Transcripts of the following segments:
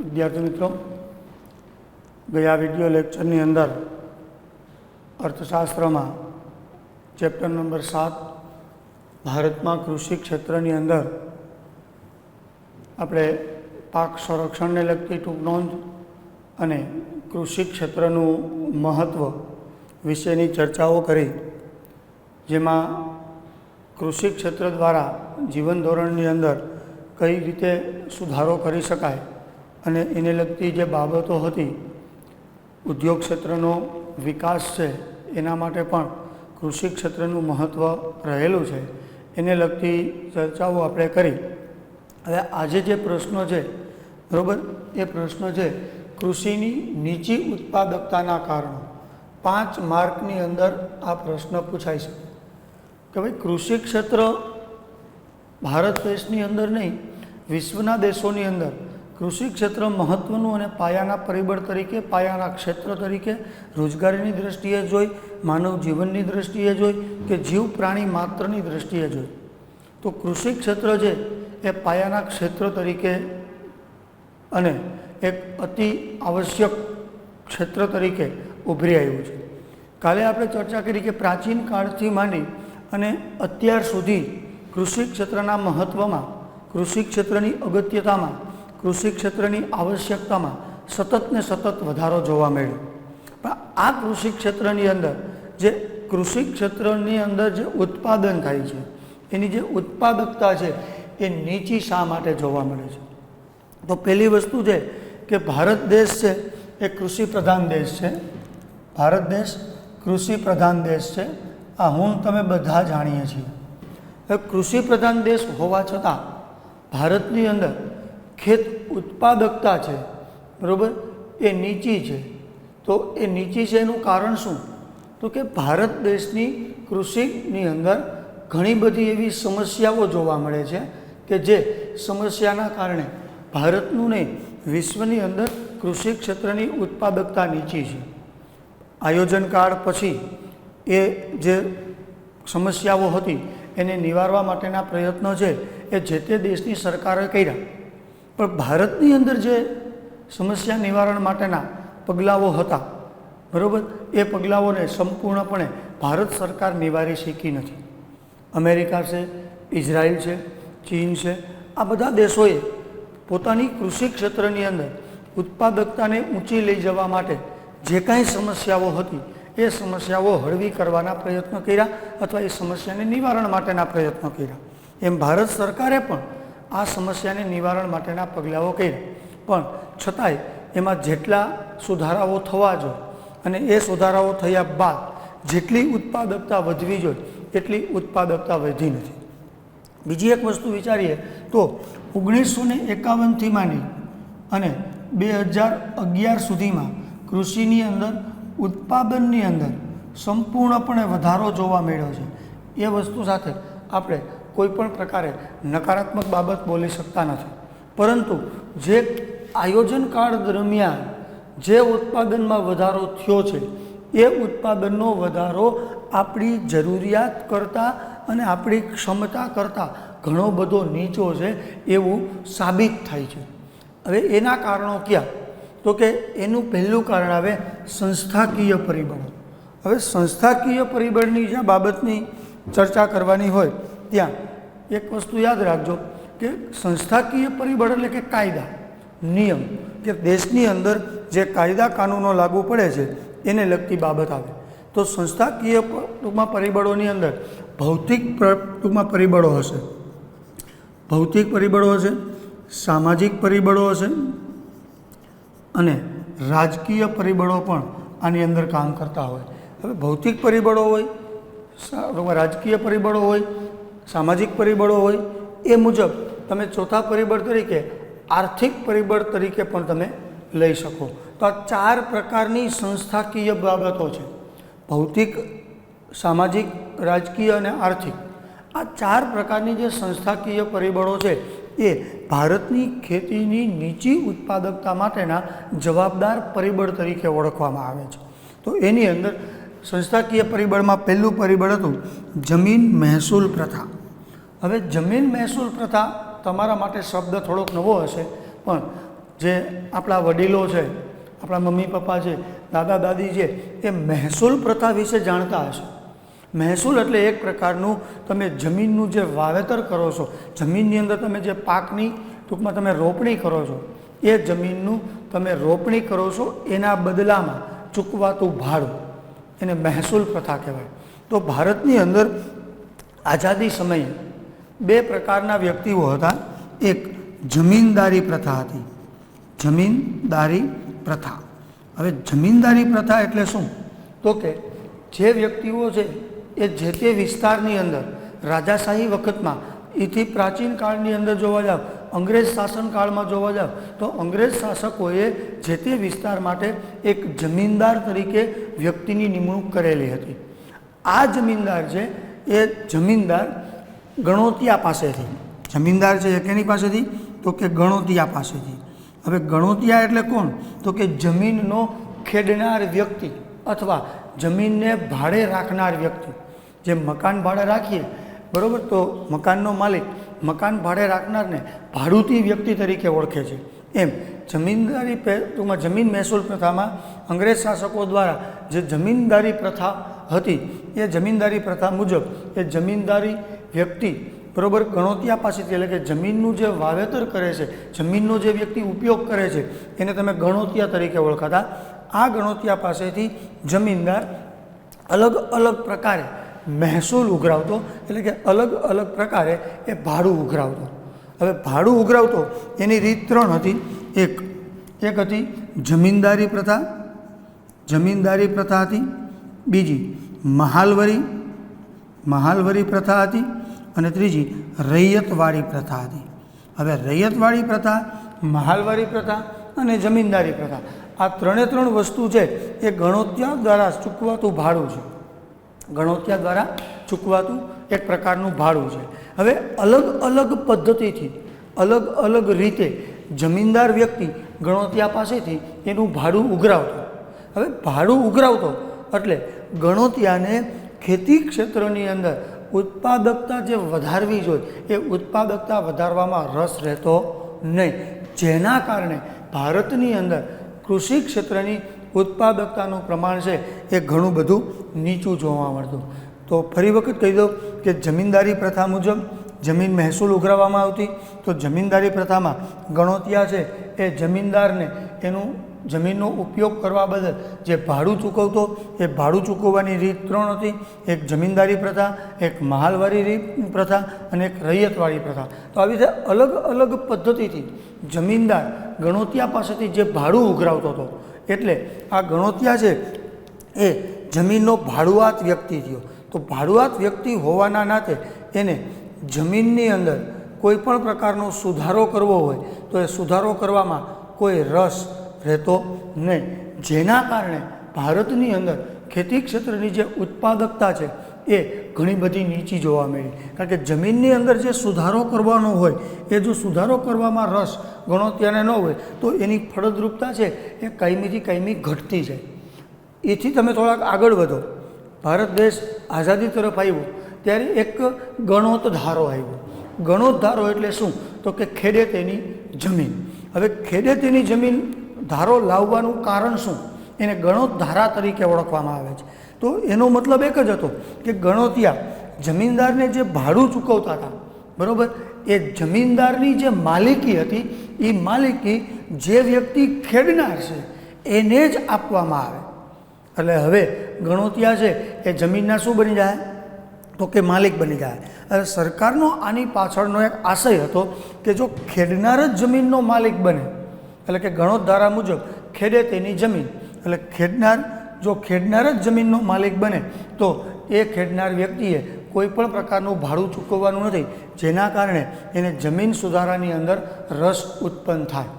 विद्यार्थी मित्रों, गया विडियो लेक्चरनी अंदर अर्थशास्त्र में चैप्टर नंबर 7 भारत में कृषि क्षेत्रनी अंदर अपने पाक संरक्षण ने लगती टूंक नोंध अने कृषि क्षेत्रनु महत्व विषयनी चर्चाओं करी, जेमां कृषि क्षेत्र द्वारा जीवन धोरणनी अंदर कई रीते सुधारो करी शकाय अने एने लगती जे बाबतो हती, उद्योग क्षेत्रनो विकास छे एना माटे पण कृषि क्षेत्रनुं महत्व रहेलुं छे, एने लगती चर्चाओं आपणे करी। हवे आजे जे प्रश्न छे बरोबर, ए प्रश्न छे कृषिनी नीची उत्पादकताना कारणों। 5 मार्कनी अंदर आ प्रश्न पूछाय छे कि भाई कृषि क्षेत्र भारत देशनी अंदर नहीं, विश्वना देशोनी अंदर कृषि क्षेत्र महत्वनुं अने पायाना परिबळ तरीके, पायाना क्षेत्र तरीके, रोजगारीनी दृष्टिए जोई, मानव जीवननी दृष्टिए जोई के जीव प्राणी मात्रनी दृष्टिए जोई तो कृषि क्षेत्र जे ए पायाना क्षेत्र तरीके अने एक अति आवश्यक क्षेत्र तरीके उभरी आव्युं छे। काले आपणे चर्चा करी कि प्राचीन काळथी मांडी अने अत्यार सुधी कृषि क्षेत्रना महत्वमां, कृषि क्षेत्रनी अगत्यतामां, कृषि क्षेत्रनी आवश्यकतामां सतत ने सतत वधारो जोवा मळ्यो। पण आ कृषि क्षेत्रनी अंदर जे कृषि क्षेत्रनी अंदर जे उत्पादन थाय छे एनी जे उत्पादकता छे ए नीची शा माटे जोवा मळे छे। तो पहली वस्तु छे कि भारत देश छे ए कृषि प्रधान देश छे। भारत देश कृषि प्रधान देश छे, आ हुं तमे बधा जाणीए छीए। कृषि प्रधान देश होवा छतां भारतनी अंदर खेत उत्पादकता है बराबर ए नीची है। तो ए नीची है एनु कारण शू? तो कि भारत देशनी कृषिनी अंदर घणी बधी एवी समस्याओं जोवा मळे छे कि जे समस्याना कारणे भारतनुं नहीं विश्वनी अंदर कृषि क्षेत्रनी उत्पादकता नीची है। आयोजन काळ पछी ए जे समस्याओं हती एने निवारवा माटेना प्रयत्नो छे ए जे ते देशनी सरकारे कर्या, पण भारतनी अंदर जे समस्या निवारण माटेना पगलाओ हता बराबर, ए पगलाओने संपूर्णपणे भारत सरकार निवारी शकी नथी। अमेरिका से, इजराइल से, चीन से, आ बधा देशोए पोतानी कृषि क्षेत्रनी अंदर उत्पादकताने ऊँची लई जवा माटे जे कांई समस्याओ हती ए समस्याओ हळवी करवाना प्रयत्न कर्या अथवा ए समस्याने निवारण माटेना प्रयत्न कर्या। एम भारत सरकारे पण आ समस्याने निवारण माटेना पगलाओ कर्या, पण छतांय एमां जेटला सुधाराओ थवा जोईए अने ए सुधाराओ थया बाद जेटली उत्पादकता वधवी जोईए एटली उत्पादकता वधी नथी। बीजी एक वस्तु विचारीए तो 1951 थी मांडी अने 2011 सुधीमां कृषिनी अंदर उत्पादननी अंदर संपूर्णपणे वधारो जोवा मळ्यो छे। ए वस्तु साथे आपणे कोईपण प्रकारे नकारात्मक बाबत बोली सकता नहीं, परंतु जे आयोजन काळ दरमियान जे उत्पादन में वधारो थयो छे ए उत्पादननो वधारो आपणी जरूरियात करता अने आपणी क्षमता करता घणो बधो नीचो छे एवुं साबित थाय छे। हवे एना कारणो क्या? तो कि एनुं पहेलुं कारण आवे संस्थाकीय परिबळो। हवे संस्थाकीय परिबळनी ज्यां बाबतनी चर्चा करवानी होय त्यां एक वस्तु याद राखजो कि संस्थाकीय परिबळ एटले कि कायदा नियम, कि देशनी अंदर जे कायदा कानूनो लागू पड़े छे एने लगती बाबत आवे। तो संस्थाकीय टूंकमां परिबळोनी अंदर भौतिक टूंकमां परिबळो हशे, भौतिक परिबळो हशे, सामाजिक परिबळो हशे अने राजकीय परिबळो पण आनी अंदर काम करता होय। हवे भौतिक परिबळो होय, राजकीय परिबळो होय, सामाजिक परिबळो होय, ए मुजब तमे चौथा परिबळ तरीके आर्थिक परिबळ तरीके पण तमे लई शको। तो आ 4 प्रकारनी संस्थाकीय बाबतो छे, भौतिक, सामाजिक, राजकीय अने आर्थिक। आ 4 प्रकारनी जे संस्थाकीय परिबळो छे ए भारतनी खेतीनी नीची उत्पादकता माटेना जवाबदार परिबळ तरीके ओळखवामां आवे छे। तो एनी अंदर संस्थाकीय परिबळमां पहेલું परिबळ हतुं जमीन महसूल प्रथा। हवे जमीन महसूल प्रथा तमारा माटे शब्द थोड़ोक नवो हशे, पण જે આપણા વડીલો છે, આપણા મમ્મી પપ્પા છે, દાદા દાદી છે, એ મહેસૂલ પ્રથા વિશે જાણતા હશે. મહેસૂલ એટલે એક પ્રકારનું તમે જમીનનું જે વાવેતર કરો છો, જમીનની અંદર તમે જે પાકની ટૂંકમાં તમે રોપણી કરો છો, એ જમીનનું તમે રોપણી કરો છો એના બદલામાં ચૂકવાતું ભાડું, એને મહેસૂલ પ્રથા કહેવાય. તો ભારતની અંદર આઝાદી સમયે બે પ્રકારના વ્યક્તિઓ હતા. એક જમીનદારી પ્રથા હતી, જમીનદારી પ્રથા. હવે જમીનદારી પ્રથા એટલે શું? તો કે જે વ્યક્તિઓ છે એ જે તે વિસ્તારની અંદર રાજાશાહી વખતમાં, એથી પ્રાચીન કાળની અંદર જોવા જાવ, અંગ્રેજ શાસનકાળમાં જોવા જાવ તો અંગ્રેજ શાસકોએ જે તે વિસ્તાર માટે એક જમીનદાર તરીકે વ્યક્તિની નિમણૂક કરેલી હતી. આ જમીનદાર છે એ જમીનદાર ગણોતિયા પાસેથી, જમીનદાર છે એ કેની પાસેથી? તો કે ગણોતિયા પાસેથી. હવે ગણોતિયા એટલે કોણ? તો કે જમીનનો ખેડનાર વ્યક્તિ અથવા જમીનને ભાડે રાખનાર વ્યક્તિ. જે મકાન ભાડે રાખીએ, બરાબર, તો મકાનનો માલિક મકાન ભાડે રાખનારને ભાડુતી વ્યક્તિ તરીકે ઓળખે છે. એમ જમીનદારી ટૂંકમાં જમીન મહેસૂલ પ્રથામાં અંગ્રેજ શાસકો દ્વારા જે જમીનદારી પ્રથા હતી, એ જમીનદારી પ્રથા મુજબ એ જમીનદારી વ્યક્તિ, બરાબર, ગણોતિયા પાસેથી, એટલે કે જમીનનું જે વાવેતર કરે છે, જમીનનો જે વ્યક્તિ ઉપયોગ કરે છે, એને તમે ગણોતિયા તરીકે ઓળખાતા. આ ગણોતિયા પાસેથી જમીનદાર અલગ અલગ પ્રકારે મહેસૂલ ઉઘરાવતો, એટલે કે અલગ અલગ પ્રકારે એ ભાડું ઉઘરાવતો. હવે ભાડું ઉઘરાવતો એની રીત ત્રણ હતી. એક હતી જમીનદારી પ્રથા, જમીનદારી પ્રથા હતી. બીજી મહાલવરી પ્રથા હતી. અને ત્રીજી રૈયતવાળી પ્રથા હતી. હવે રૈયતવાળી પ્રથા, મહાલવારી પ્રથા અને જમીનદારી પ્રથા, આ ત્રણ વસ્તુ છે એ ગણોતિયા દ્વારા ચૂકવાતું ભાડું છે. ગણોતિયા દ્વારા ચૂકવાતું એક પ્રકારનું ભાડું છે. હવે અલગ અલગ પદ્ધતિથી, અલગ અલગ રીતે જમીનદાર વ્યક્તિ ગણોતિયા પાસેથી એનું ભાડું ઉઘરાવતો. હવે ભાડું ઉઘરાવતો એટલે ગણોતિયાને ખેતી ક્ષેત્રની અંદર ઉત્પાદકતા જે વધારવી જોઈએ એ ઉત્પાદકતા વધારવામાં રસ રહેતો નહીં, જેના કારણે ભારતની અંદર કૃષિ ક્ષેત્રની ઉત્પાદકતાનું પ્રમાણ છે એ ઘણું બધું નીચું જોવા મળતું. તો ફરી વખત કહી દઉં કે જમીનદારી પ્રથા મુજબ જમીન મહેસૂલ ઉઘરાવવામાં આવતી. તો જમીનદારી પ્રથામાં ગણોતિયા છે એ જમીનદારને એનું જમીનનો ઉપયોગ કરવા બદલ જે ભાડું ચૂકવતો, એ ભાડું ચૂકવવાની રીત ત્રણ હતી. એક જમીનદારી પ્રથા, એક મહાલવારી પ્રથા અને એક રૈયતવાળી પ્રથા. તો આવી રીતે અલગ અલગ પદ્ધતિથી જમીનદાર ગણોતિયા પાસેથી જે ભાડું ઉઘરાવતો હતો, એટલે આ ગણોતિયા છે એ જમીનનો ભાડુઆત વ્યક્તિ થયો. તો ભાડુઆત વ્યક્તિ હોવાના નાતે એને જમીનની અંદર કોઈ પણ પ્રકારનો સુધારો કરવો હોય તો એ સુધારો કરવામાં કોઈ રસ રહેતો નહીં, જેના કારણે ભારતની અંદર ખેતી ક્ષેત્રની જે ઉત્પાદકતા છે એ ઘણી બધી નીચી જોવા મળી. કારણ કે જમીનની અંદર જે સુધારો કરવાનો હોય એ જો સુધારો કરવામાં રસ ગણોતિયાને ન હોય તો એની ફળદ્રુપતા છે એ કાયમીથી કાયમી ઘટતી જાય. એથી તમે થોડાક આગળ વધો, ભારત દેશ આઝાદી તરફ આવ્યો ત્યારે એક ગણોત ધારો આવ્યો. ગણોત ધારો એટલે શું? તો કે ખેડે તેની જમીન. હવે ખેડે તેની જમીન ધારો લાવવાનું કારણ શું? એને ગણોત ધારા તરીકે ઓળખવામાં આવે છે. તો એનો મતલબ એક જ હતો કે ગણોતિયા જમીનદારને જે ભાડું ચૂકવતા હતા, બરાબર, એ જમીનદારની જે માલિકી હતી એ માલિકી જે વ્યક્તિ ખેડનાર છે એને જ આપવામાં આવે. એટલે હવે ગણોતિયા છે એ જમીનના શું બની જાય? તો કે માલિક બની જાય. હવે સરકારનો આની પાછળનો એક આશય હતો કે જો ખેડનાર જ જમીનનો માલિક બને, એટલે કે ગણોત ધારા મુજબ ખેડે તેની જમીન, એટલે ખેડનાર જ જમીનનો માલિક બને તો એ ખેડનાર વ્યક્તિએ કોઈ પણ પ્રકારનું ભાડું ચૂકવવાનું નથી, જેના કારણે એને જમીન સુધારાની અંદર રસ ઉત્પન્ન થાય.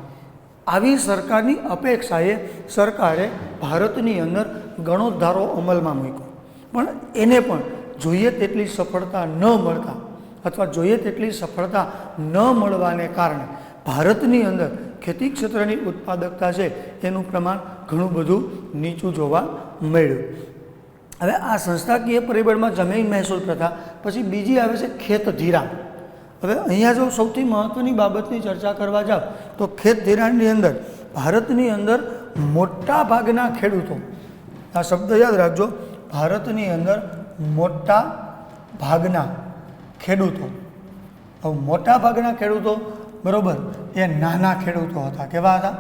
આવી સરકારની અપેક્ષાએ સરકારે ભારતની અંદર ગણોત ધારો અમલમાં મૂક્યો. પણ એને પણ જોઈએ તેટલી સફળતા ન મળતા અથવા જોઈએ તેટલી સફળતા ન મળવાને કારણે ભારતની અંદર ખેતી ક્ષેત્રની ઉત્પાદકતા છે એનું પ્રમાણ ઘણું બધું નીચું જોવા મળ્યું. હવે આ સંસ્થાકીય પરિબળમાં જમીન મહેસૂલ પ્રથા પછી બીજી આવે છે ખેત ધિરાણ. હવે અહીંયા જો સૌથી મહત્ત્વની બાબતની ચર્ચા કરવા જાઓ તો ખેત ધિરાણની અંદર ભારતની અંદર મોટા ભાગના ખેડૂતો, આ શબ્દ યાદ રાખજો, ભારતની અંદર મોટા ભાગના ખેડૂતો, હવે મોટા ભાગના ખેડૂતો બરાબર એ નાના ખેડૂતો હતા. કેવા હતા?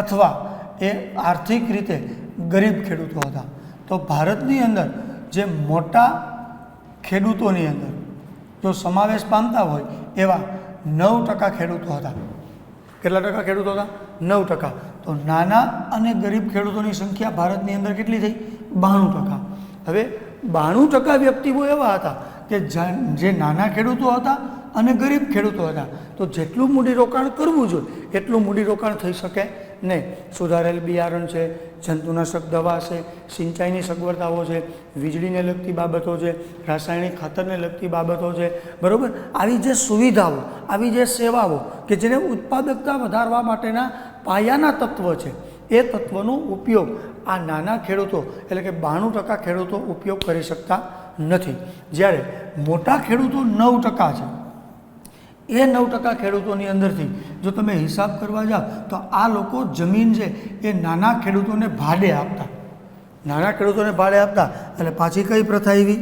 અથવા એ આર્થિક રીતે ગરીબ ખેડૂતો હતા. તો ભારતની અંદર જે મોટા ખેડૂતોની અંદર જો સમાવેશ પામતા હોય એવા 9% ખેડૂતો હતા. કેટલા ટકા ખેડૂતો હતા? 9%. તો નાના અને ગરીબ ખેડૂતોની સંખ્યા ભારતની અંદર કેટલી થઈ? 92%. હવે 92% વ્યક્તિઓ એવા હતા કે જે નાના ખેડૂતો હતા અને ગરીબ ખેડૂતો હતા. તો જેટલું મૂડીરોકાણ કરવું જોઈએ એટલું મૂડીરોકાણ થઈ શકે નહીં. સુધારેલ બિયારણ છે, જંતુનાશક દવા છે, સિંચાઈની સગવડતાઓ છે, વીજળીને લગતી બાબતો છે, રાસાયણિક ખાતરને લગતી બાબતો છે, બરાબર. આવી જે સુવિધાઓ, આવી જે સેવાઓ કે જેને ઉત્પાદકતા વધારવા માટેના પાયાના તત્વ છે, એ તત્વનો ઉપયોગ આ નાના ખેડૂતો એટલે કે 92% ખેડૂતો ઉપયોગ કરી શકતા નથી. જ્યારે મોટા ખેડૂતો 9% છે. એ 9% ખેડૂતોની અંદરથી જો તમે હિસાબ કરવા જાઓ તો આ લોકો જમીન છે એ નાના ખેડૂતોને ભાડે આપતા. નાના ખેડૂતોને ભાડે આપતા એટલે પાછી કઈ પ્રથા આવી?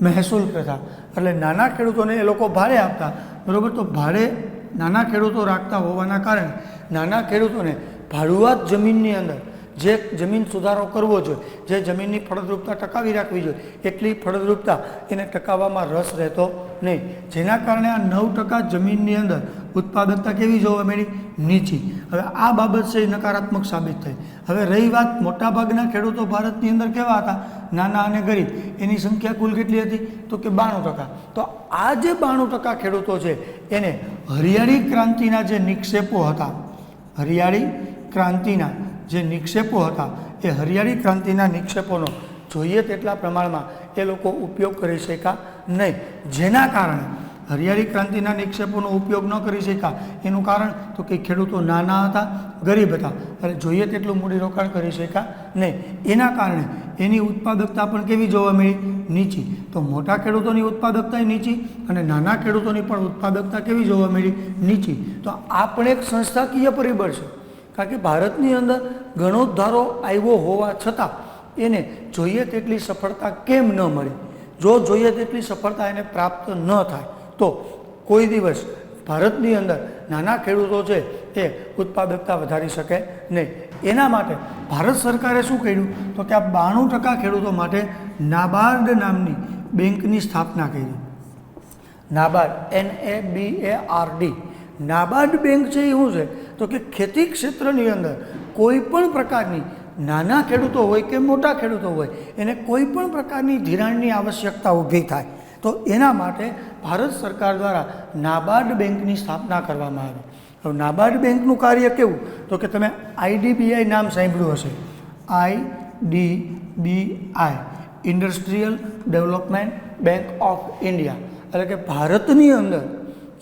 મહેસૂલ પ્રથા. એટલે નાના ખેડૂતોને એ લોકો ભાડે આપતા, બરાબર. તો ભાડે નાના ખેડૂતો રાખતા હોવાના કારણે નાના ખેડૂતોને ભાડુઆત જમીનની અંદર જે જમીન સુધારો કરવો જોઈએ, જે જમીનની ફળદ્રુપતા ટકાવી રાખવી જોઈએ, એટલી ફળદ્રુપતા એને ટકાવવામાં રસ રહેતો નહીં. જેના કારણે આ 9% જમીનની અંદર ઉત્પાદકતા કેવી જોવા મળી? નીચી. હવે આ બાબત છે એ નકારાત્મક સાબિત થઈ. હવે રહી વાત મોટાભાગના ખેડૂતો ભારતની અંદર કેવા હતા? નાના અને ગરીબ. એની સંખ્યા કુલ કેટલી હતી? તો કે 92%. તો આ જે 92% ખેડૂતો છે એને હરિયાળી ક્રાંતિના જે નિક્ષેપો હતા, હરિયાળી ક્રાંતિના જે નિક્ષેપો હતા, એ હરિયાળી ક્રાંતિના નિક્ષેપોનો જોઈએ તેટલા પ્રમાણમાં એ લોકો ઉપયોગ કરી શક્યા નહીં. જેના કારણે હરિયાળી ક્રાંતિના નિક્ષેપોનો ઉપયોગ ન કરી શક્યા એનું કારણ તો કે ખેડૂતો નાના હતા, ગરીબ હતા અને જોઈએ તેટલું મૂડીરોકાણ કરી શક્યા નહીં. એના કારણે એની ઉત્પાદકતા પણ કેવી જોવા મળી? નીચી. તો મોટા ખેડૂતોની ઉત્પાદકતા નીચી અને નાના ખેડૂતોની પણ ઉત્પાદકતા કેવી જોવા મળી? નીચી. તો આ પણ એક સંસ્થાકીય પરિબળ છે. કારણ કે ભારતની અંદર ઘણો ધારો આવ્યો હોવા છતાં એને જોઈએ તેટલી સફળતા કેમ ન મળી? જો જોઈએ તેટલી સફળતા એને પ્રાપ્ત ન થાય તો કોઈ દિવસ ભારતની અંદર નાના ખેડૂતો છે એ ઉત્પાદકતા વધારી શકે નહીં. એના માટે ભારત સરકારે શું કર્યું? તો કે આ 92% ખેડૂતો માટે નાબાર્ડ નામની બેંકની સ્થાપના કરી. નાબાર્ડ, NABARD. નાબાર્ડ બેંક છે એ શું છે? તો કે ખેતી ક્ષેત્રની અંદર કોઈ પણ પ્રકારની નાના ખેડૂતો હોય કે મોટા ખેડૂતો હોય એને કોઈ પણ પ્રકારની ધિરાણની આવશ્યકતા ઊભી થાય તો એના માટે ભારત સરકાર દ્વારા નાબાર્ડ બેંકની સ્થાપના કરવામાં આવી. હવે નાબાર્ડ બેંકનું કાર્ય કેવું? તો કે તમે IDBI નામ સાંભળ્યું હશે. IDBI, industrial development bank of India. એટલે કે ભારતની અંદર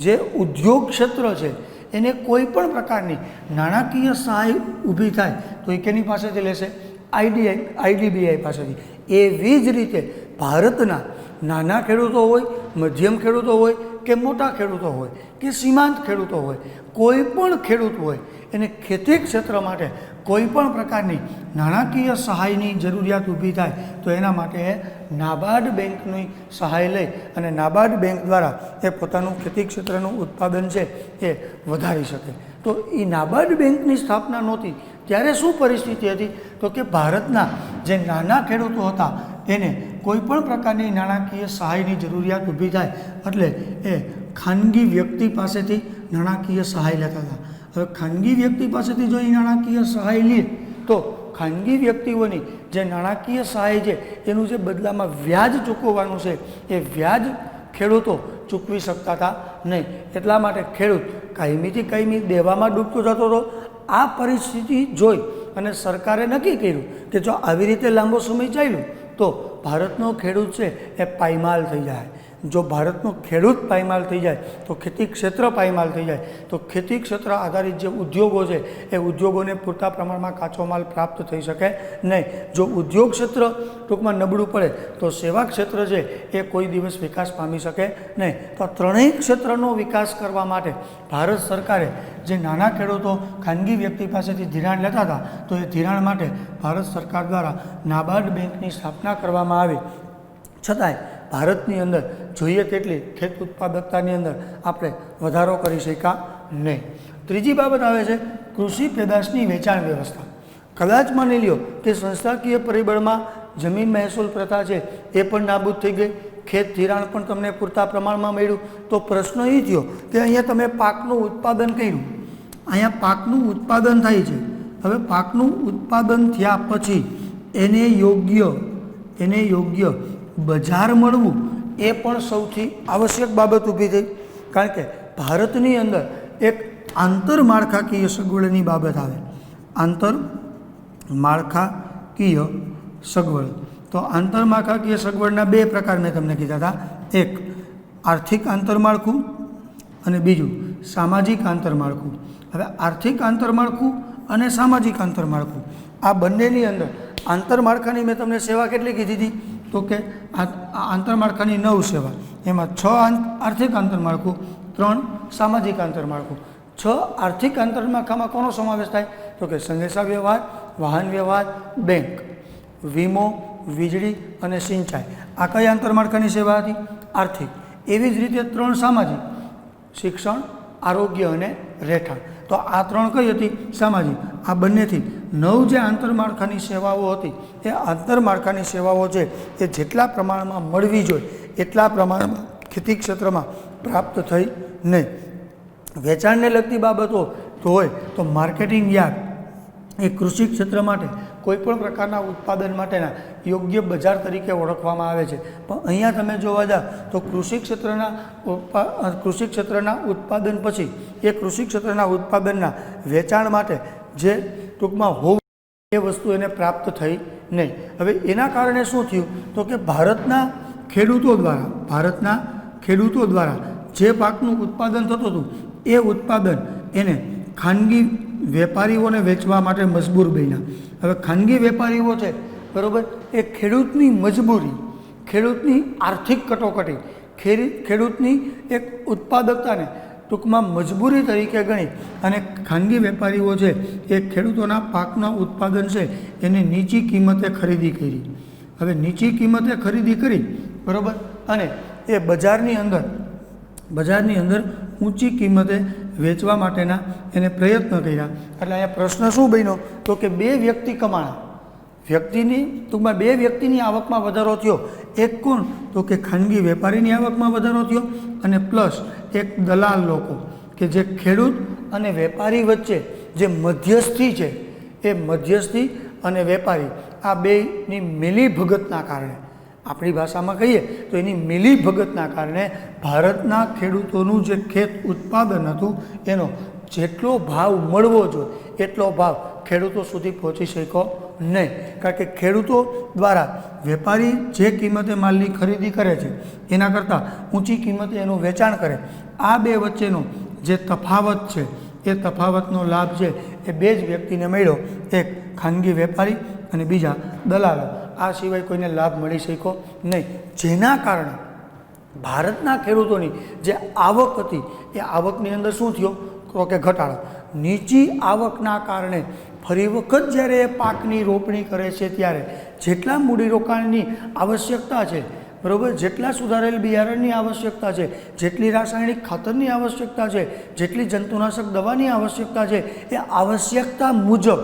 જે ઉદ્યોગ ક્ષેત્ર છે એને કોઈ પણ પ્રકારની નાણાકીય સહાય ઊભી થાય તો એ કેની પાસેથી લેશે? IDBI પાસેથી. એવી જ રીતે ભારતના નાના ખેડૂતો હોય, મધ્યમ ખેડૂતો હોય કે મોટા ખેડૂતો હોય કે સીમાંત ખેડૂતો હોય, કોઈ પણ ખેડૂત હોય એને ખેતી ક્ષેત્ર માટે કોઈ પણ પ્રકારની નાણાકીય સહાયની જરૂરિયાત ઊભી થાય તો એના માટે નાબાર્ડ બેંકની સહાય લઈ અને નાબાર્ડ બેંક દ્વારા એ પોતાનું ખેતી ક્ષેત્રનું ઉત્પાદન છે એ વધારી શકે. તો એ નાબાર્ડ બેંકની સ્થાપના નહોતી ત્યારે શું પરિસ્થિતિ હતી? તો કે ભારતના જે નાના ખેડૂતો હતા એને કોઈ પણ પ્રકારની નાણાકીય સહાયની જરૂરિયાત ઊભી થાય એટલે એ ખાનગી વ્યક્તિ પાસેથી નાણાકીય સહાય લેતા હતા. હવે ખાનગી વ્યક્તિ પાસેથી જો એ નાણાકીય સહાય લે તો ખાનગી વ્યક્તિઓની જે નાણાકીય સહાય છે એનું જે બદલામાં વ્યાજ ચૂકવવાનું છે એ વ્યાજ ખેડૂતો ચૂકવી શકતા હતા નહીં. એટલા માટે ખેડૂત કાયમીથી કાયમી દેવામાં ડૂબતો જતો હતો. આ પરિસ્થિતિ જોઈ અને સરકારે નક્કી કર્યું કે જો આવી રીતે લાંબો સમય ચાલ્યો તો ભારતનો ખેડૂત છે એ પાયમાલ થઈ જાય. જો ભારતનો ખેડૂત પાયમાલ થઈ જાય તો ખેતી ક્ષેત્ર પાયમાલ થઈ જાય તો ખેતી ક્ષેત્ર આધારિત જે ઉદ્યોગો છે એ ઉદ્યોગોને પૂરતા પ્રમાણમાં કાચો માલ પ્રાપ્ત થઈ શકે નહીં. જો ઉદ્યોગ ક્ષેત્ર ટૂંકમાં નબળું પડે તો સેવા ક્ષેત્ર છે એ કોઈ દિવસ વિકાસ પામી શકે નહીં. તો આ ત્રણેય ક્ષેત્રનો વિકાસ કરવા માટે ભારત સરકારે જે નાના ખેડૂતો ખાનગી વ્યક્તિ પાસેથી ધિરાણ લેતા હતા તો એ ધિરાણ માટે ભારત સરકાર દ્વારા નાબાર્ડ બેંકની સ્થાપના કરવામાં આવી. છતાંય ભારતની અંદર જોઈએ તેટલી ખેત ઉત્પાદકતાની અંદર આપણે વધારો કરી શક્યા નહીં. ત્રીજી બાબત આવે છે કૃષિ પેદાશની વેચાણ વ્યવસ્થા. કદાચ માની લ્યો કે સંસ્થાકીય પરિબળમાં જમીન મહેસૂલ પ્રથા છે એ પણ નાબૂદ થઈ ગઈ, ખેત ધિરાણ પણ તમને પૂરતા પ્રમાણમાં મળ્યું, તો પ્રશ્ન એ થયો કે અહીંયા તમે પાકનું ઉત્પાદન કર્યું, અહીંયા પાકનું ઉત્પાદન થાય છે. હવે પાકનું ઉત્પાદન થયા પછી એને યોગ્ય બજાર મળવું એ પણ સૌથી આવશ્યક બાબત ઊભી થઈ. કારણ કે ભારતની અંદર એક આંતરમાળખાકીય સગવડની બાબત આવે. આંતરમાળખાકીય સગવડ. તો આંતરમાળખાકીય સગવડના બે પ્રકાર મેં તમને કીધા હતા. એક આર્થિક આંતરમાળખું અને બીજું સામાજિક આંતરમાળખું. હવે આર્થિક આંતરમાળખું અને સામાજિક આંતરમાળખું આ બંનેની અંદર આંતરમાળખાની મેં તમને સેવા કેટલી કીધી હતી તો કે આંતરમાળખાની 9 સેવા, એમાં 6 આર્થિક આંતરમાળખું, 3 સામાજિક આંતરમાળખું. 6 આર્થિક આંતરમાળખામાં કોનો સમાવેશ થાય તો કે સંદેશા વ્યવહાર, વાહન વ્યવહાર, બેંક, વીમો, વીજળી અને સિંચાઈ. આ કઈ આંતરમાળખાની સેવા હતી? આર્થિક. એવી જ રીતે 3 સામાજિક, શિક્ષણ, આરોગ્ય અને રહેઠાણ. તો આ 3 કઈ હતી? સામાજિક. આ બંનેથી 9 જે આંતરમાળખાની સેવાઓ હતી એ આંતરમાળખાની સેવાઓ છે એ જેટલા પ્રમાણમાં મળવી જોઈએ એટલા પ્રમાણમાં ખેતી ક્ષેત્રમાં પ્રાપ્ત થઈ નહીં. વેચાણને લગતી બાબતો તો હોય તો માર્કેટિંગ યાર્ડ એ કૃષિ ક્ષેત્ર માટે કોઈપણ પ્રકારના ઉત્પાદન માટેના યોગ્ય બજાર તરીકે ઓળખવામાં આવે છે. પણ અહીંયા તમે જોવા જાઓ તો કૃષિ ક્ષેત્રના ઉત્પાદન પછી એ કૃષિ ક્ષેત્રના ઉત્પાદનના વેચાણ માટે જે ટૂંકમાં હોવું એ વસ્તુ એને પ્રાપ્ત થઈ નહીં. હવે એના કારણે શું થયું તો કે ભારતના ખેડૂતો દ્વારા જે પાકનું ઉત્પાદન થતું હતું એ ઉત્પાદન એને ખાનગી વેપારીઓને વેચવા માટે મજબૂર બન્યા. હવે ખાનગી વેપારીઓ છે બરાબર, એ ખેડૂતની મજબૂરી, ખેડૂતની આર્થિક કટોકટી, ખેડૂતની એક ઉત્પાદકતાને ટૂંકમાં મજબૂરી તરીકે ગણી અને ખાનગી વેપારીઓ છે એ ખેડૂતોના પાકના ઉત્પાદન છે એને નીચી કિંમતે ખરીદી કરી. હવે નીચી કિંમતે ખરીદી કરી બરાબર અને એ બજારની અંદર ઊંચી કિંમતે વેચવા માટેના એને પ્રયત્ન કર્યા. એટલે અહીંયા પ્રશ્ન શું બન્યો તો કે બે વ્યક્તિ કમાણા, ટૂંકમાં બે વ્યક્તિની આવકમાં વધારો થયો. એક કોણ તો કે ખાનગી વેપારીની આવકમાં વધારો થયો અને પ્લસ એક દલાલ લોકો કે જે ખેડૂત અને વેપારી વચ્ચે જે મધ્યસ્થી છે એ મધ્યસ્થી અને વેપારી આ બેની મિલીભગતના કારણે, આપણી ભાષામાં કહીએ તો એની મિલીભગતના કારણે ભારતના ખેડૂતોનું જે ખેત ઉત્પાદન હતું એનો જેટલો ભાવ મળવો જોઈએ એટલો ભાવ ખેડૂતો સુધી પહોંચી શક્યો નહીં. કારણ કે ખેડૂતો દ્વારા વેપારી જે કિંમતે માલની ખરીદી કરે છે એના કરતાં ઊંચી કિંમતે એનું વેચાણ કરે. આ બે વચ્ચેનો જે તફાવત છે એ તફાવતનો લાભ છે એ બે જ વ્યક્તિને મળ્યો, એક ખાનગી વેપારી અને બીજા દલાલો. આ સિવાય કોઈને લાભ મળી શક્યો નહીં. જેના કારણે ભારતના ખેડૂતોની જે આવક હતી એ આવકની અંદર શું થયો તો કે ઘટાડો. નીચી આવકના કારણે ફરી વખત જ્યારે એ પાકની રોપણી કરે છે ત્યારે જેટલા મૂડીરોકાણની આવશ્યકતા છે બરાબર, જેટલા સુધારેલ બિયારણની આવશ્યકતા છે, જેટલી રાસાયણિક ખાતરની આવશ્યકતા છે, જેટલી જંતુનાશક દવાની આવશ્યકતા છે એ આવશ્યકતા મુજબ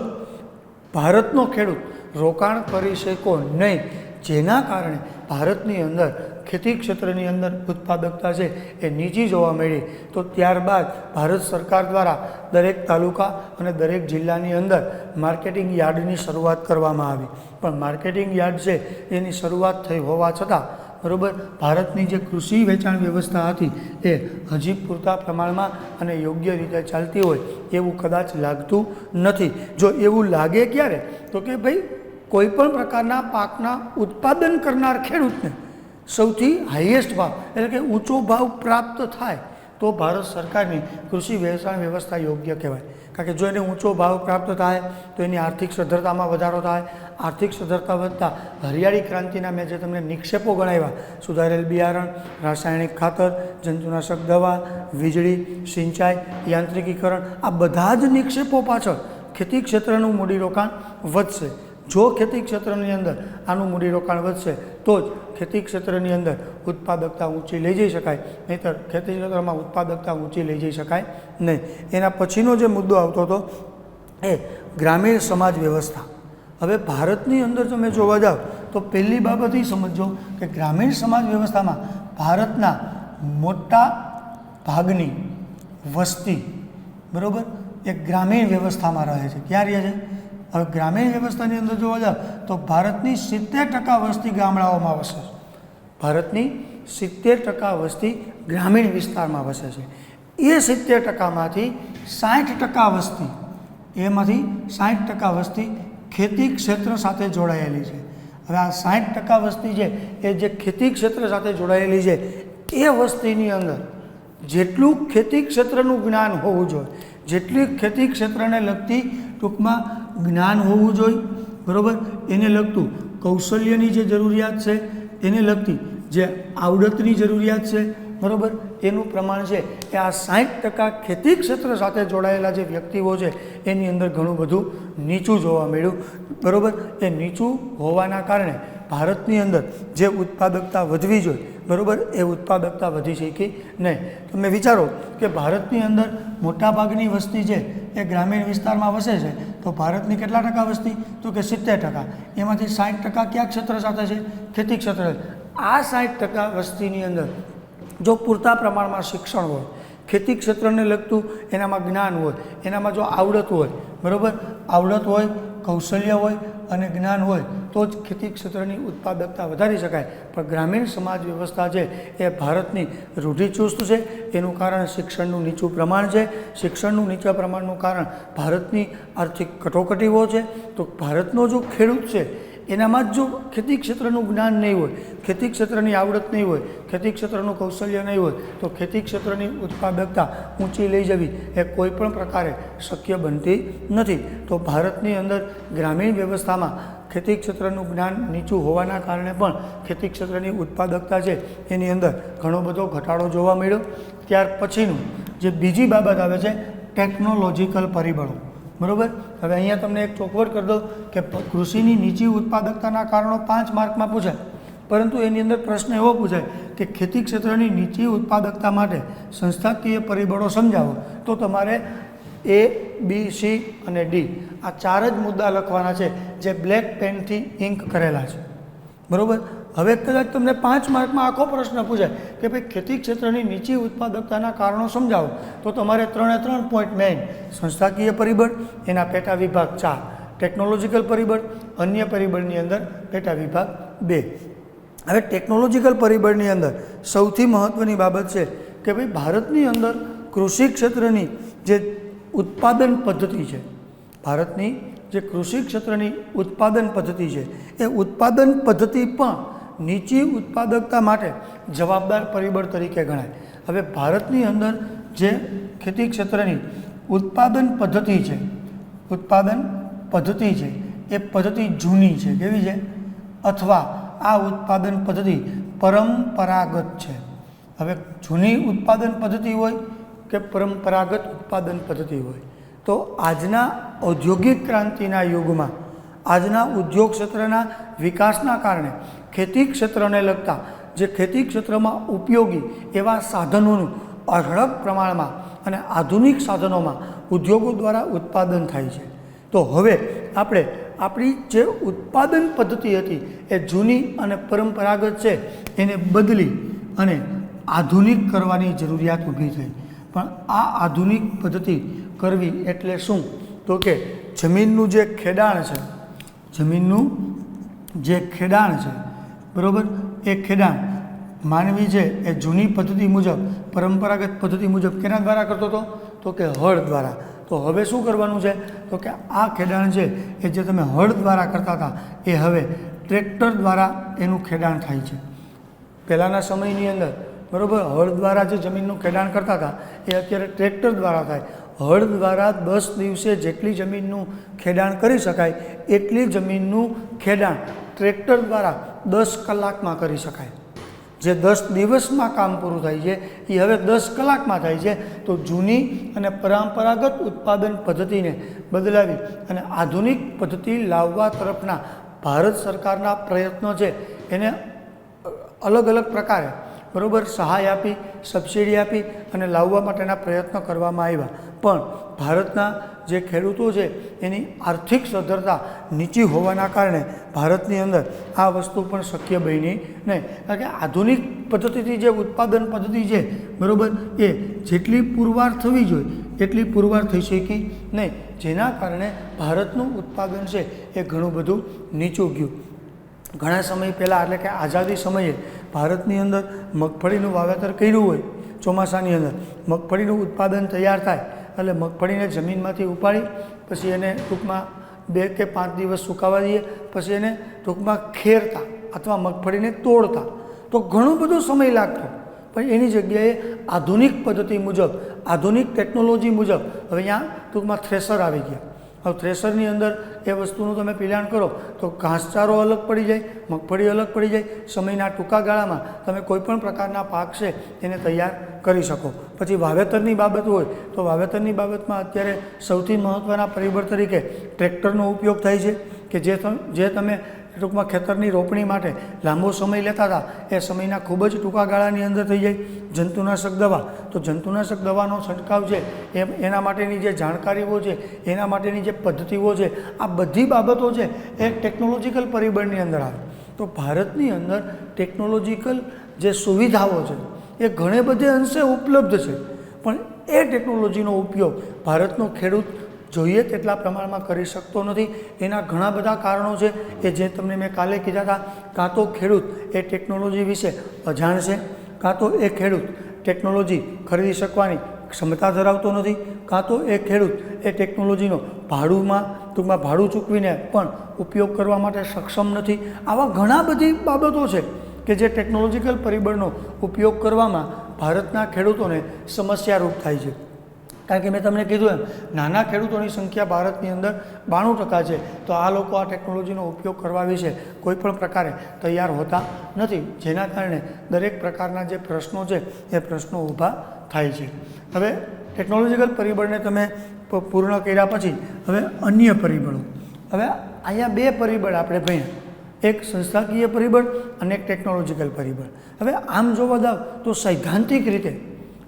ભારતનો ખેડૂત રોકાણ કરી શક્યો નહીં. જેના કારણે ભારતની અંદર ખેતી ક્ષેત્રની અંદર ઉત્પાદકતા છે એ નીચી જોવા મળી. તો ત્યારબાદ ભારત સરકાર દ્વારા દરેક તાલુકા અને દરેક જિલ્લાની અંદર માર્કેટિંગ યાર્ડની શરૂઆત કરવામાં આવી. પણ માર્કેટિંગ યાર્ડ છે એની શરૂઆત થઈ હોવા છતાં બરાબર ભારતની જે કૃષિ વેચાણ વ્યવસ્થા હતી એ હજી પૂરતા પ્રમાણમાં અને યોગ્ય રીતે ચાલતી હોય એવું કદાચ લાગતું નથી. જો એવું લાગે ક્યારે તો કે ભાઈ કોઈપણ પ્રકારના પાકના ઉત્પાદન કરનાર ખેડૂતને સૌથી હાઈએસ્ટ ભાવ એટલે કે ઊંચો ભાવ પ્રાપ્ત થાય તો ભારત સરકારની કૃષિ વેચાણ વ્યવસ્થા યોગ્ય કહેવાય. કારણ કે જો એને ઊંચો ભાવ પ્રાપ્ત થાય તો એની આર્થિક સદ્ધરતામાં વધારો થાય. આર્થિક સદ્ધરતા વધતા હરિયાળી ક્રાંતિના મેં જે તમને નિક્ષેપો ગણાવ્યા, સુધારેલ બિયારણ, રાસાયણિક ખાતર, જંતુનાશક દવા, વીજળી, સિંચાઈ, યાંત્રિકીકરણ, આ બધા જ નિક્ષેપો પાછળ ખેતી ક્ષેત્રનું મૂડીરોકાણ વધશે. જો ખેતી ક્ષેત્રની અંદર આનું મૂડીરોકાણ વધશે તો જ ખેતી ક્ષેત્રની અંદર ઉત્પાદકતા ઊંચી લઈ જઈ શકાય, નહીંતર ખેતી ક્ષેત્રમાં ઉત્પાદકતા ઊંચી લઈ જઈ શકાય નહીં. એના પછીનો જે મુદ્દો આવતો હતો એ ગ્રામીણ સમાજ વ્યવસ્થા. હવે ભારતની અંદર તમે જોવા જાઓ તો પહેલી બાબત એ સમજો કે ગ્રામીણ સમાજ વ્યવસ્થામાં ભારતના મોટા ભાગની વસ્તી બરાબર એ ગ્રામીણ વ્યવસ્થામાં રહે છે. ક્યાં રહે છે? હવે ગ્રામીણ વ્યવસ્થાની અંદર જોવા જાવ તો ભારતની 70% વસ્તી ગામડાઓમાં વસે છે. ભારતની 70% વસ્તી ગ્રામીણ વિસ્તારમાં વસે છે. એ 70%માંથી 60% વસ્તી, એમાંથી 60% વસ્તી ખેતી ક્ષેત્ર સાથે જોડાયેલી છે. હવે આ 60% વસ્તી છે એ જે ખેતી ક્ષેત્ર સાથે જોડાયેલી છે એ વસ્તીની અંદર જેટલું ખેતી ક્ષેત્રનું જ્ઞાન હોવું જોઈએ, જેટલી ખેતી ક્ષેત્રને લગતી ટૂંકમાં જ્ઞાન હોવું જોઈએ બરાબર, એને લગતું કૌશલ્યની જે જરૂરિયાત છે, એને લગતી જે આવડતની જરૂરિયાત છે બરાબર, એનું પ્રમાણ છે એ આ 60% ખેતી ક્ષેત્ર સાથે જોડાયેલા જે વ્યક્તિઓ છે એની અંદર ઘણું બધું નીચું જોવા મળ્યું બરાબર. એ નીચું હોવાના કારણે ભારતની અંદર જે ઉત્પાદકતા વધવી જોઈએ બરાબર એ ઉત્પાદકતા વધી શકી નહીં. તમે વિચારો કે ભારતની અંદર મોટાભાગની વસ્તી છે એ ગ્રામીણ વિસ્તારમાં વસે છે, તો ભારતની કેટલા ટકા વસ્તી? તો કે 70%. એમાંથી 60% કયા ક્ષેત્ર સાથે છે? ખેતી ક્ષેત્ર. આ 60% વસ્તીની અંદર જો પૂરતા પ્રમાણમાં શિક્ષણ હોય, ખેતી ક્ષેત્રને લગતું એનામાં જ્ઞાન હોય, એનામાં જો આવડત હોય બરાબર, આવડત હોય, કૌશલ્ય હોય અને જ્ઞાન હોય તો જ ખેતી ક્ષેત્રની ઉત્પાદકતા વધારી શકાય. પણ ગ્રામીણ સમાજ વ્યવસ્થા છે એ ભારતની રૂઢિચુસ્ત છે. એનું કારણ શિક્ષણનું નીચું પ્રમાણ છે. શિક્ષણનું નીચા પ્રમાણનું કારણ ભારતની આર્થિક કટોકટીઓ છે. તો ભારતનો જો ખેડૂત છે એનામાં જ જો ખેતી ક્ષેત્રનું જ્ઞાન નહીં હોય, ખેતી ક્ષેત્રની આવડત નહીં હોય, ખેતી ક્ષેત્રનું કૌશલ્ય નહીં હોય તો ખેતી ક્ષેત્રની ઉત્પાદકતા ઊંચી લઈ જવી એ કોઈ પણ પ્રકારે શક્ય બનતી નથી. તો ભારતની અંદર ગ્રામીણ વ્યવસ્થામાં ખેતી ક્ષેત્રનું જ્ઞાન નીચું હોવાના કારણે પણ ખેતી ક્ષેત્રની ઉત્પાદકતા છે એની અંદર ઘણો બધો ઘટાડો જોવા મળ્યો. ત્યાર પછીનું જે બીજી બાબત આવે છે ટેકનોલોજીકલ પરિબળો બરાબર. હવે અહીંયા તમને એક ચોખવટ કરી દઉં કે કૃષિની નીચી ઉત્પાદકતાના કારણો 5 માર્કમાં પૂછાય, પરંતુ એની અંદર પ્રશ્ન એવો પૂછાય કે ખેતી ક્ષેત્રની નીચી ઉત્પાદકતા માટે સંસ્થાકીય પરિબળો સમજાવો, તો તમારે A, B, C અને D આ 4 જ મુદ્દા લખવાના છે જે બ્લેક પેનથી ઇન્ક કરેલા છે બરાબર. હવે કદાચ તમને 5 માર્કમાં આખો પ્રશ્ન પૂછાય કે ભાઈ ખેતી ક્ષેત્રની નીચી ઉત્પાદકતાના કારણો સમજાવો, તો તમારે 3 પોઈન્ટ મેઇન: સંસ્થાકીય પરિબળ, એના પેટા વિભાગ 4, ટેકનોલોજીકલ પરિબળ, અન્ય પરિબળની અંદર પેટા વિભાગ 2. હવે ટેકનોલોજીકલ પરિબળની અંદર સૌથી મહત્ત્વની બાબત છે કે ભાઈ ભારતની અંદર કૃષિ ક્ષેત્રની જે ઉત્પાદન પદ્ધતિ છે, ભારતની જે કૃષિ ક્ષેત્રની ઉત્પાદન પદ્ધતિ છે એ ઉત્પાદન પદ્ધતિ પણ નીચી ઉત્પાદકતા માટે જવાબદાર પરિબળ તરીકે ગણાય. હવે ભારતની અંદર જે ખેતી ક્ષેત્રની ઉત્પાદન પદ્ધતિ છે, ઉત્પાદન પદ્ધતિ છે એ પદ્ધતિ જૂની છે. કેવી છે? અથવા આ ઉત્પાદન પદ્ધતિ પરંપરાગત છે. હવે જૂની ઉત્પાદન પદ્ધતિ હોય કે પરંપરાગત ઉત્પાદન પદ્ધતિ હોય, તો આજના ઔદ્યોગિક ક્રાંતિના યુગમાં, આજના ઉદ્યોગ ક્ષેત્રના વિકાસના કારણે ખેતી ક્ષેત્રને લગતા જે ખેતી ક્ષેત્રમાં ઉપયોગી એવા સાધનોનું અઢળક પ્રમાણમાં અને આધુનિક સાધનોમાં ઉદ્યોગો દ્વારા ઉત્પાદન થાય છે. તો હવે આપણે આપણી જે ઉત્પાદન પદ્ધતિ હતી એ જૂની અને પરંપરાગત છે એને બદલી અને આધુનિક કરવાની જરૂરિયાત ઊભી થઈ. પણ આ આધુનિક પદ્ધતિ કરવી એટલે શું? તો કે જમીનનું જે ખેડાણ છે, જમીનનું જે ખેડાણ છે બરાબર, એ ખેડાણ માનવી છે એ જૂની પદ્ધતિ મુજબ, પરંપરાગત પદ્ધતિ મુજબ કેના દ્વારા કરતો હતો? તો કે હળ દ્વારા. તો હવે શું કરવાનું છે? તો કે આ ખેડાણ છે એ જે તમે હળ દ્વારા કરતા હતા એ હવે ટ્રેક્ટર દ્વારા એનું ખેડાણ થાય છે. પહેલાંના સમયની અંદર બરાબર હળ દ્વારા જે જમીનનું ખેડાણ કરતા હતા એ અત્યારે ટ્રેક્ટર દ્વારા થાય. હળ દ્વારા 10 દિવસે જેટલી જમીનનું ખેડાણ કરી શકાય એટલી જમીનનું ખેડાણ ટ્રેક્ટર દ્વારા 10 કલાકમાં કરી શકાય. જે 10 દિવસમાં કામ પૂરું થાય છે એ હવે 10 કલાકમાં થાય છે. તો જૂની અને પરંપરાગત ઉત્પાદન પદ્ધતિને બદલાવી અને આધુનિક પદ્ધતિ લાવવા તરફના ભારત સરકારના પ્રયત્નો છે એને અલગ અલગ પ્રકારે બરાબર સહાય આપી, સબસિડી આપી અને લાવવા માટેના પ્રયત્નો કરવામાં આવ્યા. પણ ભારતના જે ખેડૂતો છે એની આર્થિક સદ્ધરતા નીચી હોવાના કારણે ભારતની અંદર આ વસ્તુ પણ શક્ય બની નહીં. કારણ કે આધુનિક પદ્ધતિથી જે ઉત્પાદન પદ્ધતિ છે બરાબર એ જેટલી પુરવાર થવી જોઈએ એટલી પુરવાર થઈ શકી નહીં, જેના કારણે ભારતનું ઉત્પાદન છે એ ઘણું બધું નીચું ગયું. ઘણા સમય પહેલાં એટલે કે આઝાદી સમયે ભારતની અંદર મગફળીનું વાવેતર કર્યું હોય, ચોમાસાની અંદર મગફળીનું ઉત્પાદન તૈયાર થાય એટલે મગફળીને જમીનમાંથી ઉપાડી પછી એને ટૂંકમાં 2 કે 5 દિવસ સુકાવા દઈએ, પછી એને ટૂંકમાં ખેરતા અથવા મગફળીને તોડતા તો ઘણો બધો સમય લાગતો. પણ એની જગ્યાએ આધુનિક પદ્ધતિ મુજબ, આધુનિક ટેકનોલોજી મુજબ હવે અહીંયા ટૂંકમાં થ્રેસર આવી ગયા. હવે થ્રેસરની અંદર એ વસ્તુનું તમે પિલાણ કરો તો ઘાસચારો અલગ પડી જાય, મગફળી અલગ પડી જાય. સમયના ટૂંકા ગાળામાં તમે કોઈપણ પ્રકારના પાક છે એને તૈયાર કરી શકો. પછી વાવેતરની બાબત હોય તો વાવેતરની બાબતમાં અત્યારે સૌથી મહત્ત્વના પરિબળ તરીકે ટ્રેક્ટરનો ઉપયોગ થાય છે કે જે તમે ટૂંકમાં ખેતરની રોપણી માટે લાંબો સમય લેતા હતા એ સમયના ખૂબ જ ટૂંકા ગાળાની અંદર થઈ જાય. જંતુનાશક દવા, તો જંતુનાશક દવાનો છંટકાવ છે એના માટેની જે જાણકારીઓ છે, એના માટેની જે પદ્ધતિઓ છે, આ બધી બાબતો છે એ ટેકનોલોજીકલ પરિબળની અંદર આવે. તો ભારતની અંદર ટેકનોલોજીકલ જે સુવિધાઓ છે એ ઘણે બધે અંશે ઉપલબ્ધ છે, પણ એ ટેકનોલોજીનો ઉપયોગ ભારતનો ખેડૂત જોઈએ તેટલા પ્રમાણમાં કરી શકતો નથી. એના ઘણા બધા કારણો છે કે જે તમને મેં કાલે કીધા હતા. કાં તો ખેડૂત એ ટેકનોલોજી વિશે અજાણ છે, કાં તો એ ખેડૂત ટેકનોલોજી ખરીદી શકવાની ક્ષમતા ધરાવતો નથી, કાં તો એ ખેડૂત એ ટેકનોલોજીનો ટૂંકમાં ભાડું ચૂકવીને પણ ઉપયોગ કરવા માટે સક્ષમ નથી. આવા ઘણા બધી બાબતો છે કે જે ટેકનોલોજીકલ પરિબળનો ઉપયોગ કરવામાં ભારતના ખેડૂતોને સમસ્યારૂપ થાય છે. કારણ કે મેં તમને કીધું એમ નાના ખેડૂતોની સંખ્યા ભારતની અંદર 92% છે. તો આ લોકો આ ટેકનોલોજીનો ઉપયોગ કરવા વિશે કોઈપણ પ્રકારે તૈયાર હોતા નથી, જેના કારણે દરેક પ્રકારના જે પ્રશ્નો છે એ પ્રશ્નો ઊભા થાય છે. હવે ટેકનોલોજીકલ પરિબળને તમે પૂર્ણ કર્યા પછી હવે અન્ય પરિબળો. હવે અહીંયા 2 પરિબળ આપણે ભણ્યા, એક સંસ્થાકીય પરિબળ અને એક ટેકનોલોજીકલ પરિબળ. હવે આમ જોવા જાવ તો સૈદ્ધાંતિક રીતે,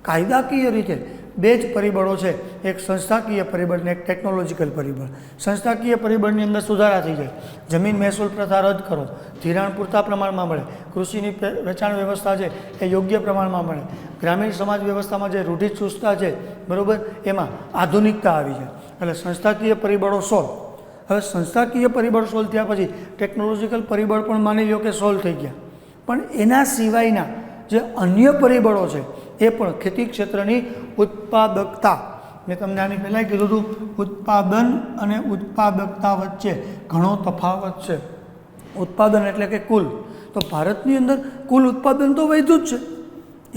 કાયદાકીય રીતે 2 જ પરિબળો છે, એક સંસ્થાકીય પરિબળ અને એક ટેકનોલોજીકલ પરિબળ. સંસ્થાકીય પરિબળની અંદર સુધારા થઈ જાય, જમીન મહેસૂલ પ્રથા રદ કરો, ધિરાણ પૂરતા પ્રમાણમાં મળે, કૃષિની વેચાણ વ્યવસ્થા છે એ યોગ્ય પ્રમાણમાં મળે, ગ્રામીણ સમાજ વ્યવસ્થામાં જે રૂઢિચુસ્તતા છે બરાબર એમાં આધુનિકતા આવી જાય. એટલે સંસ્થાકીય પરિબળો સોલ્વ. હવે સંસ્થાકીય પરિબળ સોલ્વ થયા પછી ટેકનોલોજીકલ પરિબળ પણ માની લો કે સોલ્વ થઈ ગયા, પણ એના સિવાયના જે અન્ય પરિબળો છે એ પણ ખેતી ક્ષેત્રની ઉત્પાદકતા, મેં તમને આની પહેલાં કીધું હતું ઉત્પાદન અને ઉત્પાદકતા વચ્ચે ઘણો તફાવત છે. ઉત્પાદન એટલે કે કુલ, તો ભારતની અંદર કુલ ઉત્પાદન તો વધ્યું જ છે,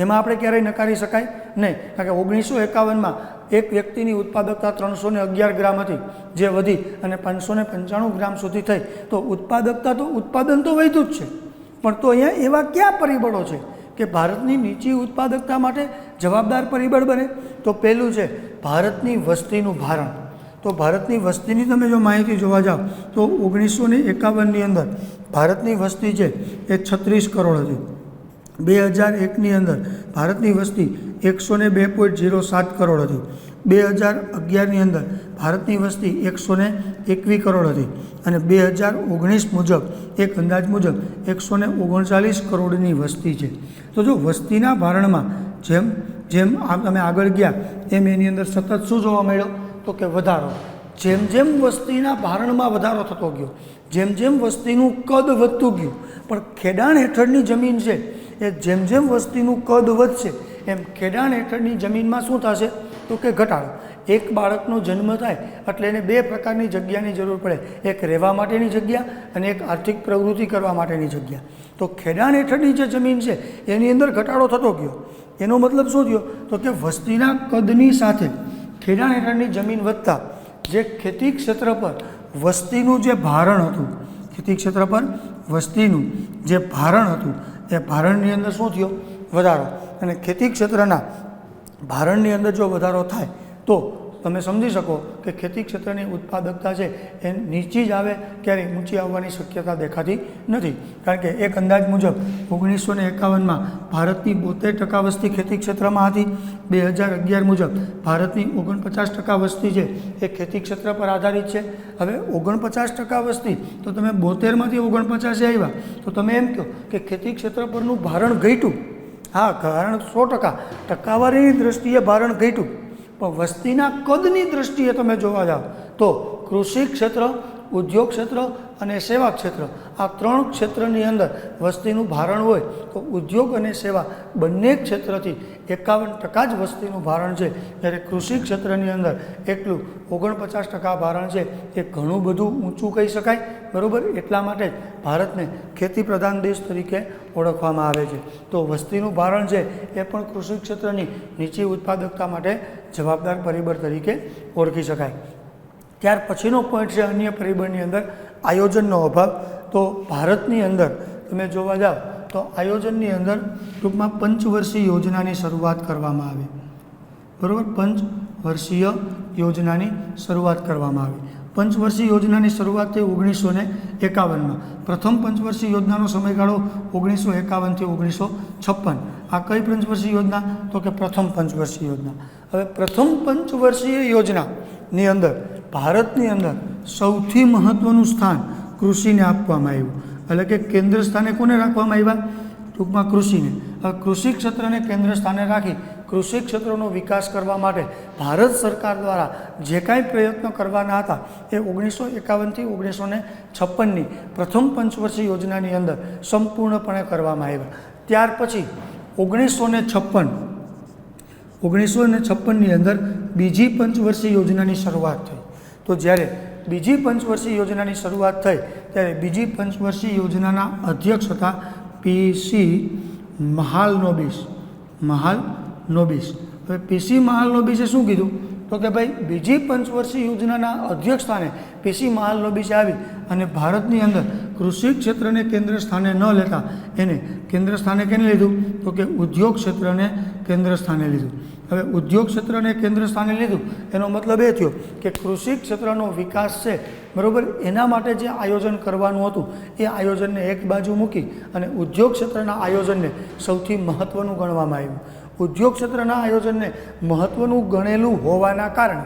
એમાં આપણે ક્યારેય નકારી શકાય નહીં. કારણ કે 1951માં એક વ્યક્તિની ઉત્પાદકતા 311 ગ્રામ હતી, જે વધી અને 595 ગ્રામ સુધી થઈ. તો ઉત્પાદકતા તો ઉત્પાદન તો વધ્યું જ છે, પણ તો અહીંયા એવા કયા પરિબળો છે કે ભારતની નીચી ઉત્પાદકતા માટે જવાબદાર પરિબળ બને? તો પહેલું છે ભારતની વસ્તીનું ભારણ. તો ભારતની વસ્તીની તમે જો માહિતી જોવા જાઓ તો 1951ની અંદર ભારતની વસ્તી છે એ 36 કરોડ હતી. 2001ની અંદર ભારતની વસ્તી 102.07 કરોડ હતી. 2011ની અંદર ભારતની વસ્તી 121 કરોડ હતી અને 2019 મુજબ એક અંદાજ મુજબ 139 કરોડની વસ્તી છે. તો જો વસ્તીના ભારણમાં જેમ જેમ તમે આગળ ગયા એમ એની અંદર સતત શું જોવા મળ્યો? તો કે વધારો. જેમ જેમ વસ્તીના ભારણમાં વધારો થતો ગયો, જેમ જેમ વસ્તીનું કદ વધતું ગયું, પણ ખેડાણ હેઠળની જમીન છે એ જેમ જેમ વસ્તીનું કદ વધશે એમ ખેડાણ હેઠળની જમીનમાં શું થશે? તો કે ઘટાડો. એક બાળકનો જન્મ થાય એટલે એને 2 પ્રકારની જગ્યાની જરૂર પડે, એક રહેવા માટેની જગ્યા અને એક આર્થિક પ્રવૃત્તિ કરવા માટેની જગ્યા. તો ખેડાણ હેઠળની જે જમીન છે એની અંદર ઘટાડો થતો ગયો. એનો મતલબ શું થયો? તો કે વસ્તીના કદની સાથે ખેડાણ હેઠળની જમીન વધતા જે ખેતી ક્ષેત્ર પર વસ્તીનું જે ભારણ હતું, ખેતી ક્ષેત્ર પર વસ્તીનું જે ભારણ હતું એ ભારણની અંદર શું થયો? વધારો. અને ખેતી ક્ષેત્રના ભારણની અંદર જો વધારો થાય તો તમે સમજી શકો કે ખેતી ક્ષેત્રની ઉત્પાદકતા છે એ નીચી જ આવે, ક્યારેય ઊંચી આવવાની શક્યતા દેખાતી નથી. કારણ કે એક અંદાજ મુજબ 1951માં ભારતની 72% વસ્તી ખેતી ક્ષેત્રમાં હતી. 2011 મુજબ ભારતની 49% વસ્તી છે એ ખેતી ક્ષેત્ર પર આધારિત છે. હવે 49% વસ્તી તો તમે 72માંથી 49 આવ્યા તો તમે એમ કહો કે ખેતી ક્ષેત્ર પરનું ભારણ ઘટ્યું. હા, ભારણ 100%, ટકાવારીની દૃષ્ટિએ ભારણ ઘટ્યું, પણ વસ્તીના કદની દૃષ્ટિએ તમે જોવા જાઓ તો કૃષિ ક્ષેત્ર, ઉદ્યોગ ક્ષેત્ર અને સેવા ક્ષેત્ર, આ 3 ક્ષેત્રની અંદર વસ્તીનું ભારણ હોય તો ઉદ્યોગ અને સેવા બંને ક્ષેત્રથી 51% જ વસ્તીનું ભારણ છે, જ્યારે કૃષિ ક્ષેત્રની અંદર એકલું 49% ભારણ છે. એ ઘણું બધું ઊંચું કહી શકાય, બરાબર. એટલા માટે જ ભારતને ખેતી પ્રધાન દેશ તરીકે ઓળખવામાં આવે છે. તો વસ્તીનું ભારણ છે એ પણ કૃષિ ક્ષેત્રની નીચી ઉત્પાદકતા માટે જવાબદાર પરિબળ તરીકે ઓળખી શકાય. ત્યાર પછીનો પોઈન્ટ છે અન્ય પરિબળની અંદર આયોજનનો અભાવ. તો ભારતની અંદર તમે જોવા જાઓ તો આયોજનની અંદર ટૂંકમાં પંચવર્ષીય યોજનાની શરૂઆત કરવામાં આવી, બરાબર. પંચવર્ષીય યોજનાની શરૂઆત કરવામાં આવી. પંચવર્ષીય યોજનાની શરૂઆત થઈ 1951માં. પ્રથમ પંચવર્ષીય યોજનાનો સમયગાળો 1951થી 1956. આ કઈ પંચવર્ષીય યોજના? તો કે પ્રથમ પંચવર્ષીય યોજના. હવે પ્રથમ પંચવર્ષીય યોજનાની અંદર ભારતની અંદર સૌથી મહત્ત્વનું સ્થાન કૃષિને આપવામાં આવ્યું. એટલે કે કેન્દ્ર સ્થાને કોને રાખવામાં આવ્યા? ટૂંકમાં કૃષિને. હવે કૃષિ ક્ષેત્રને કેન્દ્ર સ્થાને રાખી કૃષિ ક્ષેત્રનો વિકાસ કરવા માટે ભારત સરકાર દ્વારા જે કાંઈ પ્રયત્નો કરવાના હતા એ 1951થી 1956ની પ્રથમ પંચવર્ષીય યોજનાની અંદર સંપૂર્ણપણે કરવામાં આવ્યા. ત્યાર પછી 1956ની અંદર બીજી પંચવર્ષીય યોજનાની શરૂઆત થઈ. તો જ્યારે બીજી પંચવર્ષીય યોજનાની શરૂઆત થઈ ત્યારે બીજી પંચવર્ષીય યોજનાના અધ્યક્ષ હતા પીસી મહાલનોબિસ. હવે પીસી મહાલનોબિસે શું કીધું? તો કે ભાઈ બીજી પંચવર્ષીય યોજનાના અધ્યક્ષ સ્થાને પીસી મહાલનોબિસે આવી અને ભારતની અંદર કૃષિ ક્ષેત્રને કેન્દ્ર સ્થાને ન લેતા એને કેન્દ્ર સ્થાને કેને લીધું? તો કે ઉદ્યોગ ક્ષેત્રને કેન્દ્ર સ્થાને લીધું. હવે ઉદ્યોગ ક્ષેત્રને કેન્દ્ર સ્થાને લીધું એનો મતલબ એ થયો કે કૃષિ ક્ષેત્રનો વિકાસ છે, બરાબર, એના માટે જે આયોજન કરવાનું હતું એ આયોજનને એક બાજુ મૂકી અને ઉદ્યોગ ક્ષેત્રના આયોજનને સૌથી મહત્ત્વનું ગણવામાં આવ્યું. ઉદ્યોગ ક્ષેત્રના આયોજનને મહત્ત્વનું ગણેલું હોવાના કારણે,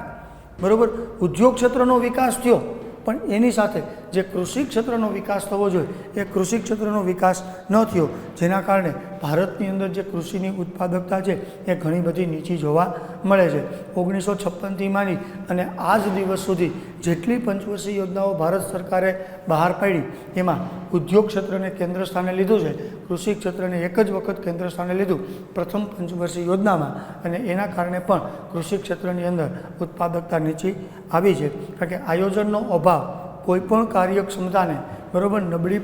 બરાબર, ઉદ્યોગ ક્ષેત્રનો વિકાસ થયો, પણ એની સાથે જે કૃષિ ક્ષેત્રનો વિકાસ થવો જોઈએ એ કૃષિ ક્ષેત્રનો વિકાસ ન થયો, જેના કારણે ભારતની અંદર જે કૃષિની ઉત્પાદકતા છે એ ઘણી બધી નીચી જોવા મળે છે. 1956થી માંડી અને આજ દિવસ સુધી જેટલી પંચવર્ષીય યોજનાઓ ભારત સરકારે બહાર પાડી એમાં ઉદ્યોગ ક્ષેત્રને કેન્દ્ર સ્થાને લીધું છે, કૃષિ ક્ષેત્રને એક જ વખત કેન્દ્ર સ્થાને લીધું પ્રથમ પંચવર્ષીય યોજનામાં, અને એના કારણે પણ કૃષિ ક્ષેત્રની અંદર ઉત્પાદકતા નીચી આવી છે. કારણ કે આયોજનનો અભાવ કોઈપણ કાર્યક્ષમતાને, બરાબર, નબળી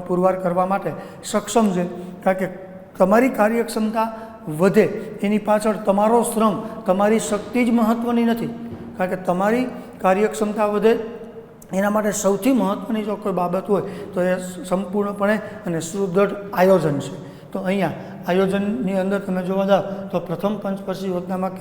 પુરવાર કરવા માટે સક્ષમ છે. કારણ કે તમારી કાર્યક્ષમતા વધે એની પાછળ તમારો શ્રમ, તમારી શક્તિ જ મહત્ત્વની નથી. કારણ કે તમારી કાર્યક્ષમતા વધે એના માટે સૌથી મહત્ત્વની જો કોઈ બાબત હોય તો એ સંપૂર્ણપણે અને સુદૃઢ આયોજન છે. તો અહીંયા આયોજનની અંદર તમે જોવા જાઓ તો પ્રથમ પંચવર્ષીય યોજનામાં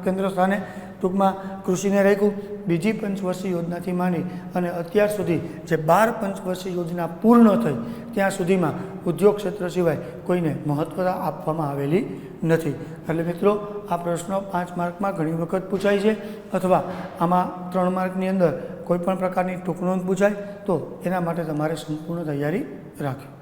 કેન્દ્ર સ્થાને ટૂંકમાં કૃષિને રાખ્યું. બીજી પંચવર્ષીય યોજનાથી માંડી અને અત્યાર સુધી જે 12 પંચવર્ષીય યોજના પૂર્ણ થઈ ત્યાં સુધીમાં ઉદ્યોગ ક્ષેત્ર સિવાય કોઈને મહત્ત્વતા આપવામાં આવેલી નથી. એટલે મિત્રો, આ પ્રશ્ન 5 માર્કમાં ઘણી વખત પૂછાય છે, અથવા આમાં 3 માર્કની અંદર કોઈપણ પ્રકારની ટૂંકનોંધ પૂછાય તો એના માટે તમારે સંપૂર્ણ તૈયારી રાખવી.